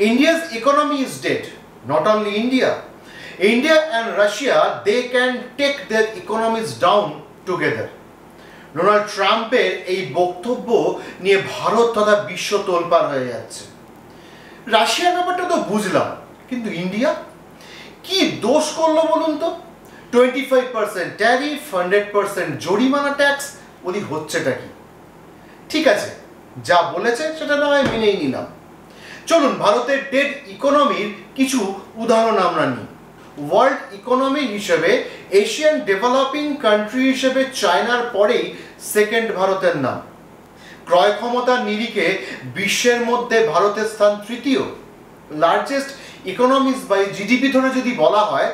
India's economy is dead. Not only India. India and Russia, they can take their economies down together. Donald ট্রাম্পের এই বক্তব্য নিয়ে ভারত তথা বিশ্ব তোলপাড় হয়ে যাচ্ছে। রাশিয়ার ব্যাপারটা তো বুঝলাম, কিন্তু ইন্ডিয়া কি দোষ করলো বলুন তো? 25% ট্যারিফ, 100% জরিমানা ট্যাক্স, বলি হচ্ছেটা কি? ঠিক আছে, যা বলেছে সেটা না হয় মেনেই নিলাম। চলুন ভারতের ডেড ইকোনমির কিছু উদাহরণ আমরা নিই। ওয়ার্ল্ড ইকোনমি হিসেবে এশিয়ান ডেভেলপিং কান্ট্রি হিসেবে চায়নার পরেই সেকেন্ড ভারতের নাম। ক্রয় ক্ষমতার নিরিখে বিশ্বের মধ্যে ভারতের স্থান তৃতীয়। লার্জেস্ট ইকোনমিজ বাই জিডিপি ধরে যদি বলা হয়,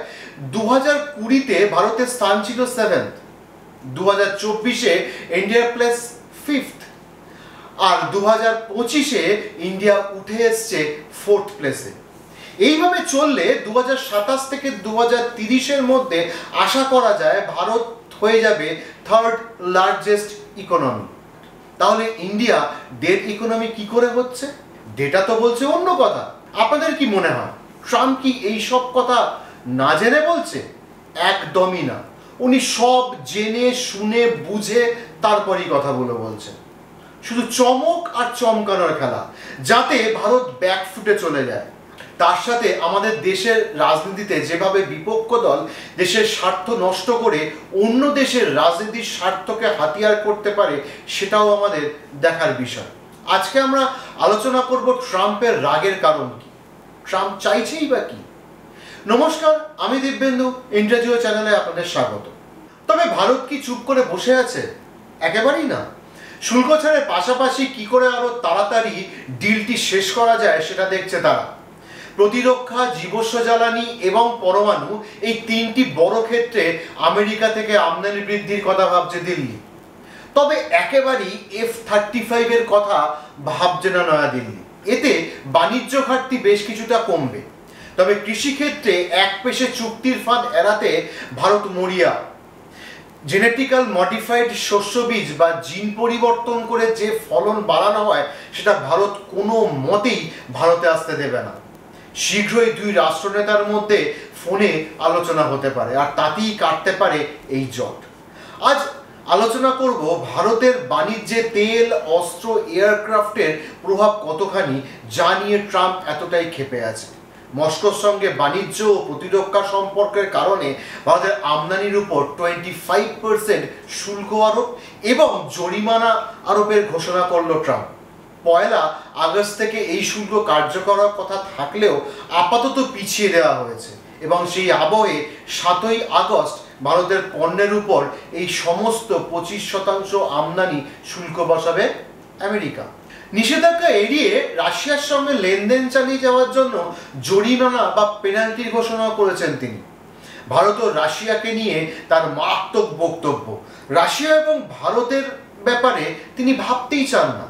2020-তে ভারতের স্থান ছিল 7th, 2024-এ ইন্ডিয়া প্লেস 5th, আর 2025-এ ইন্ডিয়া উঠে এসছে 4th প্লেসে। এইভাবে চললে 2027 থেকে 2030-এর মধ্যে আশা করা যায় ভারত হয়ে যাবে থার্ড লার্জেস্ট ইকোনমি। তাহলে ইন্ডিয়া ডেড ইকোনমি কি করে হচ্ছে? ডেটা তো বলছে অন্য কথা। আপনাদের কি মনে হয় ট্রাম্প কি এই সব কথা না জেনে বলছে? একদমই না। উনি সব জেনে শুনে বুঝে তারপরই কথাগুলো বলছেন। শুধু চমক আর চমকানোর খেলা, যাতে ভারত ব্যাকফুটে চলে যায়। তার সাথে আমাদের দেশের রাজনীতিতে যেভাবে বিপক্ষ দল দেশের স্বার্থ নষ্ট করে অন্য দেশের রাজনীতির স্বার্থকে হাতিয়ার করতে পারে, সেটাও আমাদের দেখার বিষয়। আজকে আমরা আলোচনা করব ট্রাম্পের রাগের কারণ কি, ট্রাম্প চাইছেই বা কি। নমস্কার, আমি দিব্যেন্দু, ইন্ডিয়া চ্যানেলে আপনাদের স্বাগত। তবে ভারত কি চুপ করে বসে আছে? একেবারেই না। শুল্ক ছাড়ের পাশাপাশি কি করে আরো তাড়াতাড়ি ডিলটি শেষ করা যায় সেটা দেখছে তারা। প্রতিরক্ষা, জীবস্ব জ্বালানি এবং পরমাণু, এই তিনটি বড় ক্ষেত্রে আমেরিকা থেকে আমদানি বৃদ্ধির কথা ভাবছে দিল্লি। তবে একেবারেই F-35 এর কথা ভাবছে না নয়াদিল্লি। এতে বাণিজ্য ঘাটতি বেশ কিছুটা কমবে। তবে কৃষিক্ষেত্রে এক পেশে চুক্তির ফাঁদ এড়াতে ভারত মরিয়া। জেনেটিক্যাল মডিফাইড শস্য বীজ বা জিন পরিবর্তন করে যে ফলন বাড়ানো হয়, সেটা ভারত কোনো মতেই ভারতে আসতে দেবে না। শীঘ্রই দুই রাষ্ট্রনেতার মধ্যে ফোনে আলোচনা হতে পারে, আর তাতেই কাটতে পারে এই জট। আজ আলোচনা করব ভারতের বাণিজ্যে তেল, অস্ত্র, এয়ারক্রাফটের প্রভাব কতখানি, যা নিয়ে ট্রাম্প এতটাই ক্ষেপে আছে। মস্কোর সঙ্গে বাণিজ্য ও প্রতিরক্ষা সম্পর্কের কারণে ভারতের আমদানির উপর 25% শুল্ক আরোপ এবং জরিমানা আরোপের ঘোষণা করল ট্রাম্প। 1 আগস্ট থেকে এই শুল্ক কার্যকর হওয়ার কথা থাকলেও আপাতত পিছিয়ে দেওয়া হয়েছে, এবং সেই আবহে 7ই আগস্ট ভারতের পণ্যের উপর এই সমস্ত 25% আমদানি শুল্ক বসাবে আমেরিকা। নিষেধাজ্ঞা এড়িয়ে রাশিয়ার সঙ্গে লেনদেন চালিয়ে যাওয়ার জন্য জরিমানা বা পেনাল্টির ঘোষণা করেছেন তিনি। ভারত ও রাশিয়াকে নিয়ে তার মারাত্মক বক্তব্য। রাশিয়া এবং ভারতের ব্যাপারে তিনি ভাবতেই চান না।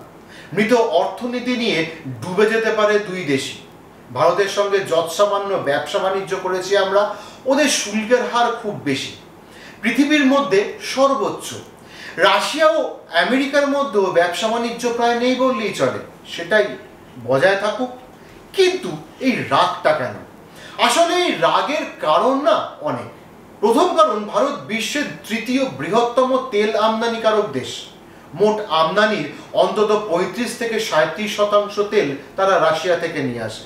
মৃত অর্থনীতি নিয়ে ডুবে যেতে পারে দুই দেশই। ভারতের সঙ্গে যৎসামান্য ব্যবসা বাণিজ্য করেছি আমরা, ওদের শুল্কের হার খুব বেশি, পৃথিবীর মধ্যে সর্বোচ্চ। রাশিয়া ও আমেরিকার মধ্যেও ব্যবসা বাণিজ্য প্রায় নেই বললেই চলে, সেটাই বজায় থাকুক। কিন্তু এই রাগটা কেন? আসলে এই রাগের কারণ না অনেক। প্রথম কারণ, ভারত বিশ্বের তৃতীয় বৃহত্তম তেল আমদানিকারক দেশ। মোট আমদানির অন্তত 35 থেকে 37% তেল তারা রাশিয়া থেকে নিয়ে আসে,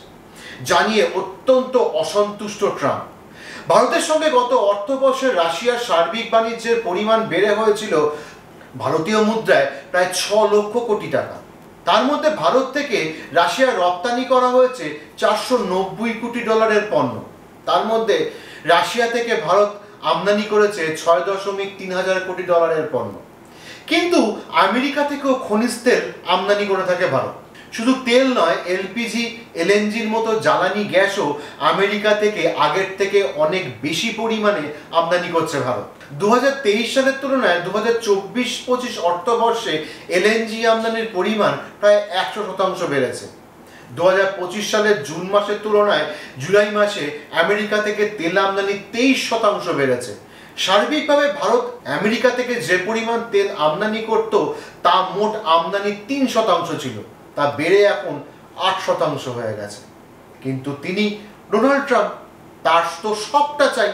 জানিয়ে অত্যন্ত অসন্তুষ্ট ট্রাম্প। ভারতের সঙ্গে গত অর্থবর্ষে রাশিয়ার সার্বিক বাণিজ্যের পরিমাণ বেড়ে হয়েছিল ভারতীয় মুদ্রায় প্রায় 6 লক্ষ কোটি টাকা। তার মধ্যে ভারত থেকে রাশিয়া রপ্তানি করা হয়েছে $490 কোটি পণ্য। তার মধ্যে রাশিয়া থেকে ভারত আমদানি করেছে $6.3 কোটি পণ্য। কিন্তু আমেরিকা থেকেও খনিজ তেল আমদানি করে থাকে ভারত। শুধু তেল নয়, এলপিজি, এলএনজির মতো জ্বালানি গ্যাসও আমেরিকা থেকে আগের থেকে অনেক বেশি পরিমাণে আমদানি করছে ভারত। 2023 সালের তুলনায় 2024-25 অর্থবর্ষে এলএনজি আমদানির পরিমাণ প্রায় 100% বেড়েছে। 2025 সালের জুন মাসের তুলনায় জুলাই মাসে আমেরিকা থেকে তেল আমদানি 23% বেড়েছে। সার্বিকভাবে ভারত আমেরিকা থেকে যে পরিমাণ তেল আমদানি করত, তা মোট আমদানি 3% ছিল, তা বেড়ে এখন 8% হয়ে গেছে। কিন্তু তিনি ডোনাল্ড ট্রাম্প, তার তো সবটা চাই।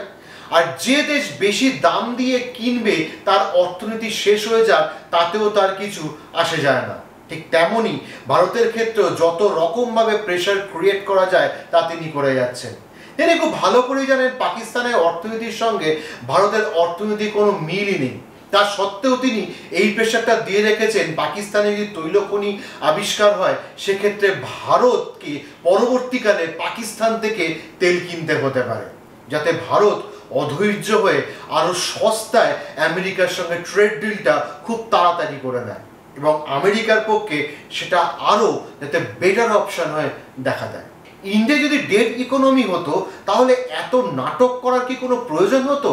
আর যে দেশ বেশি দাম দিয়ে কিনবে তার অর্থনীতি শেষ হয়ে যাক, তাতেও তার কিছু আসে যায় না। ঠিক তেমনই ভারতের ক্ষেত্রেও যত রকমভাবে প্রেশার ক্রিয়েট করা যায় তা তিনি করে যাচ্ছেন। তিনি খুব ভালো করেই জানেন পাকিস্তানের অর্থনীতির সঙ্গে ভারতের অর্থনীতির কোনো মিলই নেই। তা সত্ত্বেও তিনি এই প্রেশারটা দিয়ে রেখেছেন, পাকিস্তানে যদি তৈলখনি আবিষ্কার হয় সেক্ষেত্রে ভারতকে পরবর্তীকালে পাকিস্তান থেকে তেল কিনতে হতে পারে, যাতে ভারত অধৈর্য হয়ে আরও সস্তায় আমেরিকার সঙ্গে ট্রেড ডিলটা খুব তাড়াতাড়ি করে নেয় এবং আমেরিকার পক্ষে সেটা আরও যাতে বেটার অপশন হয় দেখা দেয়। ইন্ডিয়া যদি ডেড ইকোনমি হতো তাহলে এত নাটক করার কি কোনো প্রয়োজন হতো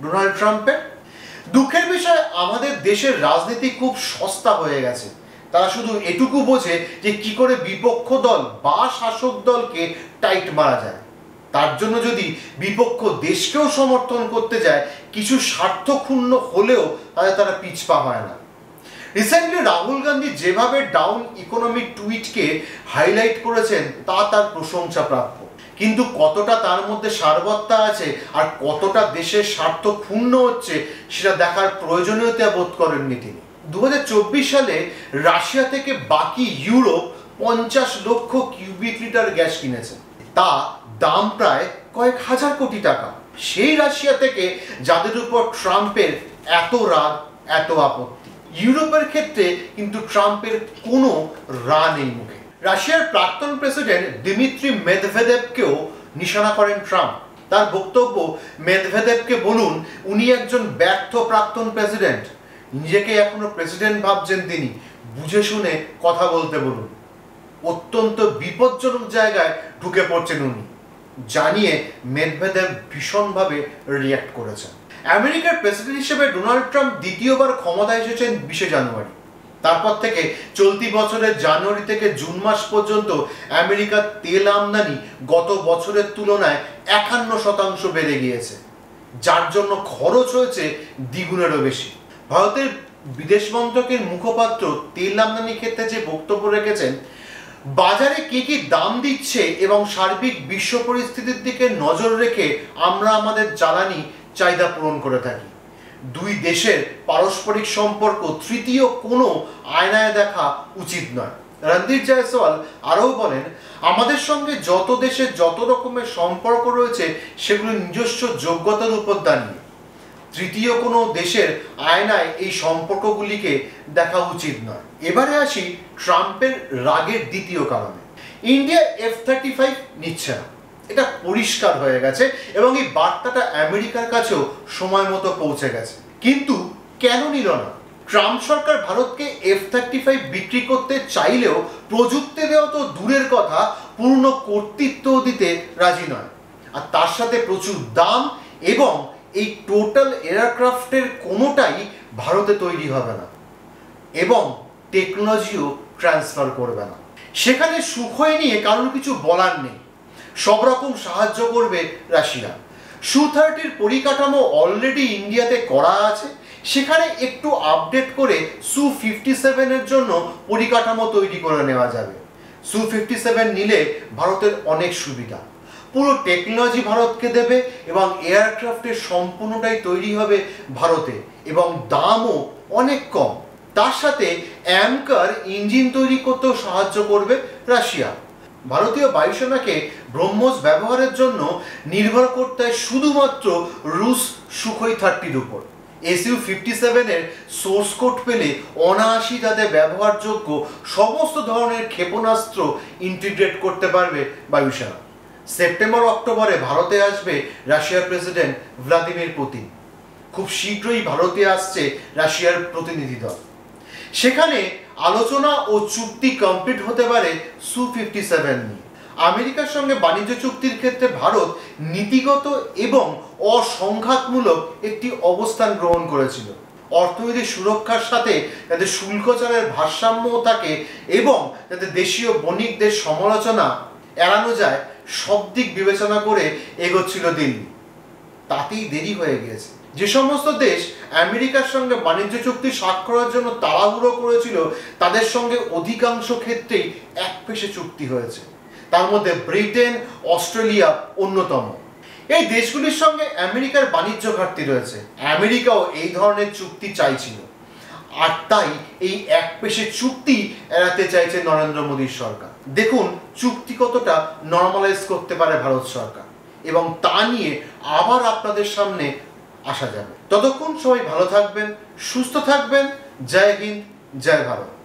ডোনাল্ড ট্রাম্পের? দুঃখের বিষয় আমাদের দেশের রাজনীতি খুব সস্তা হয়ে গেছে। তারা শুধু এটুকু বোঝে যে কি করে বিপক্ষ দল বা শাসক দলকে টাইট মারা যায়। তার জন্য যদি বিপক্ষ দেশকেও সমর্থন করতে যায়, কিছু স্বার্থক্ষুণ্ণ হলেও তারা পিছপা হয় না। রিসেন্টলি রাহুল গান্ধী যেভাবে ডাউন ইকোনমিক টুইটকে হাইলাইট করেছেন তা তার প্রশংসা প্রাপ্য, কিন্তু কতটা তার মধ্যে সারবত্তা আছে আর কতটা দেশের স্বার্থ ক্ষুণ্ণ হচ্ছে সেটা দেখার প্রয়োজনীয়তা বোধ করেননি তিনি। 2024 সালে রাশিয়া থেকে বাকি ইউরোপ 50 লক্ষ কিউবিক লিটার গ্যাস কিনেছে, তা দাম প্রায় কয়েক হাজার কোটি টাকা। সেই রাশিয়া থেকে যাদের উপর ট্রাম্পের এত রাগ, এত আপত্তি। ইউরোপের ক্ষেত্রে কিন্তু ট্রাম্পের কোনো রা নেই মুখে। রাশিয়ার প্রাক্তন প্রেসিডেন্ট দিমিত্রি মেদভেদেভকেও নিশানা করেন ট্রাম্প। তার বক্তব্য, মেদভেদেভকে বলুন উনি একজন ব্যর্থ প্রাক্তন প্রেসিডেন্ট, নিজেকে এখনো প্রেসিডেন্ট ভাবছেন তিনি, বুঝে শুনে কথা বলতে বলুন। অত্যন্ত বিপজ্জনক জায়গায় ঢুকে পড়ছেন উনি, জানিয়ে মেদভেদেভ ভীষণভাবে রিয়্যাক্ট করেছেন। আমেরিকার প্রেসিডেন্ট হিসেবে ডোনাল্ড ট্রাম্প দ্বিতীয়বার ক্ষমতায় এসেছেন 20 জানুয়ারি। তারপর থেকে চলতি বছরের জানুয়ারি থেকে জুন মাস পর্যন্ত আমেরিকার তেল আমদানি গত বছরের তুলনায় 51% বেড়ে গিয়েছে, যার জন্য খরচ হয়েছে দ্বিগুণেরও বেশি। ভারতের বিদেশ মন্ত্রকের মুখপাত্র তেল আমদানি ক্ষেত্রে যে বক্তব্য রেখেছেন, বাজারে কি কি দাম দিচ্ছে এবং সার্বিক বিশ্ব পরিস্থিতির দিকে নজর রেখে আমরা আমাদের জ্বালানি চাহিদা পূরণ করে থাকি। দুই দেশের পারস্পরিক সম্পর্ক তৃতীয় কোনো আয়নায় দেখা উচিত নয়। রণধীর জয়সওয়াল আরও বলেন, আমাদের সঙ্গে যত দেশের যত রকমের সম্পর্ক রয়েছে সেগুলো নিজস্ব যোগ্যতার উপর দাঁড়িয়ে। তৃতীয় কোনো দেশের আয়নায় এই সম্পর্কগুলিকে দেখা উচিত নয়। এবারে আসি ট্রাম্পের রাগের দ্বিতীয় কারণে। ইন্ডিয়া F-35 নিচ্ছে না, এটা পরিষ্কার হয়ে গেছে এবং এই বার্তাটা আমেরিকার কাছেও সময় মতো পৌঁছে গেছে। কিন্তু কেন নিল না? ট্রাম্প সরকার ভারতকে F-35 বিক্রি করতে চাইলেও প্রযুক্তি দেওয়া তো দূরের কথা, পূর্ণ কর্তৃত্ব দিতে রাজি নয়। আর তার সাথে প্রচুর দাম এবং এই টোটাল এয়ারক্রাফটের কোনোটাই ভারতে তৈরি হবে না এবং টেকনোলজিও ট্রান্সফার করবে না। সেখানে সুখোই নিয়ে কারোর কিছু বলার নেই, সব রকম সাহায্য করবে রাশিয়া। Su-30 পরিকাঠামো অলরেডি ইন্ডিয়াতে করা আছে, সেখানে একটু আপডেট করে Su-57 এর জন্য পরিকাঠামো তৈরি করে নেওয়া যাবে। Su-57 নিলে ভারতের অনেক সুবিধা, পুরো টেকনোলজি ভারতকে দেবে এবং এয়ারক্রাফটের সম্পূর্ণটাই তৈরি হবে ভারতে এবং দামও অনেক কম। তার সাথে অ্যামকার ইঞ্জিন তৈরি করতেও সাহায্য করবে রাশিয়া। ভারতীয় বায়ুসেনাকে ব্রহ্মোস ব্যবহারের জন্য নির্ভর করতে হয় শুধুমাত্র রুশ সুখোই 30 উপর। Su-57 এর সোর্স কোড পেলে অনায়াসই তাদের ব্যবহারযোগ্য সমস্ত ধরনের ক্ষেপণাস্ত্র ইন্টিগ্রেট করতে পারবে বায়ুসেনা। সেপ্টেম্বর অক্টোবরে ভারতে আসবে রাশিয়ার প্রেসিডেন্ট ভ্লাদিমির পুতিন। খুব শীঘ্রই ভারতে আসছে রাশিয়ার প্রতিনিধি দল। সেখানে আলোচনা ও চুক্তি কমপ্লিট হতে পারে Su-57 নিয়ে। আমেরিকার সঙ্গে বাণিজ্য চুক্তির ক্ষেত্রে ভারত নীতিগত এবং অসংঘাতমূলক একটি অবস্থান গ্রহণ করেছিল। অর্থনৈতিক সুরক্ষার সাথে যাতে শুল্ক ছাড়ের ভারসাম্যও থাকে এবং যাতে দেশীয় বণিকদের সমালোচনা এড়ানো যায়, সব দিক বিবেচনা করে এগোচ্ছিল দিল্লি। তাতেই দেরি হয়ে গিয়েছে। যে সমস্ত দেশ আমেরিকার সঙ্গে বাণিজ্য চুক্তি স্বাক্ষরের জন্য তাড়াহুড়ো করেছিল, তাদের সঙ্গে অধিকাংশ ক্ষেত্রেই একপেশে চুক্তি হয়েছে। তার মধ্যে ব্রিটেন, অস্ট্রেলিয়া অন্যতম। এই দেশগুলির সঙ্গে আমেরিকার বাণিজ্য ঘাটতি রয়েছে। আমেরিকাও এই ধরনের চুক্তি চাইছিল, আর তাই এই একপেশে চুক্তি এড়াতে চাইছে নরেন্দ্র মোদীর সরকার। দেখুন চুক্তি কতটা নর্মালাইজ করতে পারে ভারত সরকার, এবং তা নিয়ে আবার আপনাদের সামনে আসা যাবে। ততক্ষণ সবাই ভালো থাকবেন, সুস্থ থাকবেন। জয় হিন্দ, জয় ভারত।